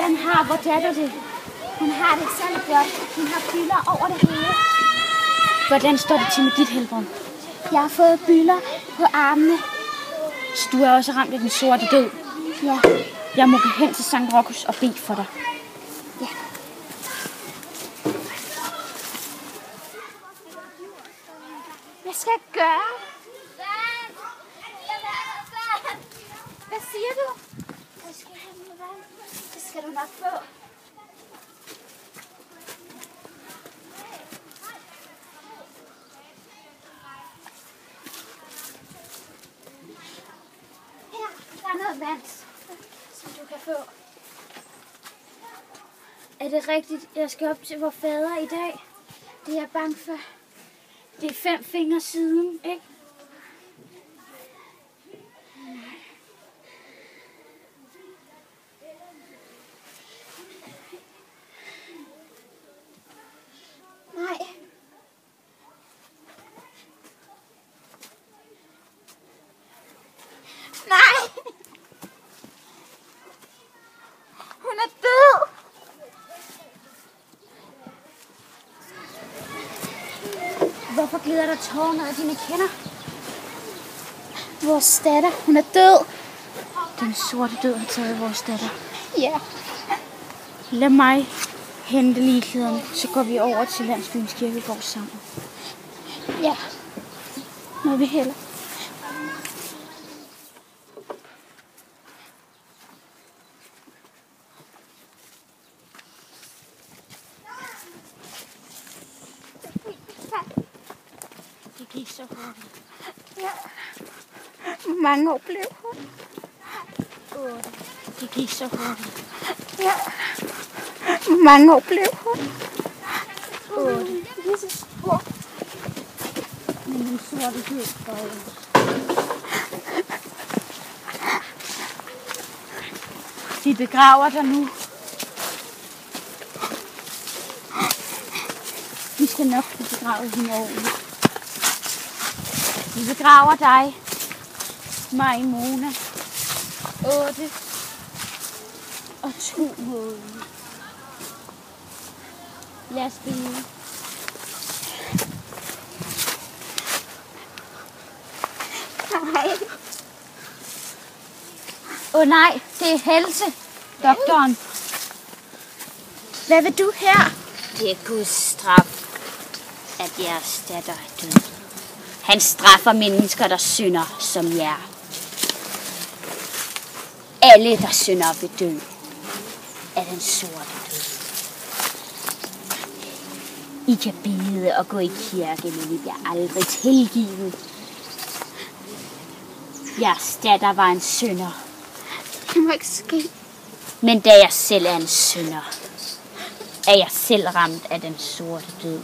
Hvordan har vor datter det? Hun har det særlig godt. Hun har bylder over det hele. Hvordan står det til med dit helbred? Jeg har fået bylder på armene. Så du er også ramt af den sorte død? Ja. Jeg må gå hen til Sankt Rokus og bede for dig. Ja. Hvad skal jeg gøre? Hvad siger du? Jeg skal have noget vand. Det skal du nok få. Her, der er noget vand, som du kan få. Er det rigtigt? Jeg skal op til vor fader i dag. Det er jeg bange for. Det er 5 fingre siden, ikke? Nej. Nej. Hun er død. Hvorfor glider der tårer ned af dine kinder? Vores datter, hun er død. Den sorte død har taget vores datter. Ja. Lad mig hente ligeklæderne, så går vi over til landsbyens kirkegård sammen. Ja. Må vi hellere. Det gik så hurtigt. Ja. Hvor mange år blev hun? 8. Det gik så hurtigt. Ja. Hvor mange år blev hun? 8. Jesus. Men den sorte død for de begraver dig nu. Vi skal nok få begravet hende ordentligt. Vi begraver dig, Mona, 8 og 2 måneder. Lad os bede. Nej. Nej, det er Helse, doktoren. Hvad vil du her? Det er Guds straf, at jeres datter er død. Han straffer mennesker, der synder som jer. Alle, der synder, vil dø af den sorte død. I kan bede og gå i kirke, men I bliver aldrig tilgivet. Jeres datter var en synder. Det må ikke ske. Men da jeg selv er en synder, er jeg selv ramt af den sorte død.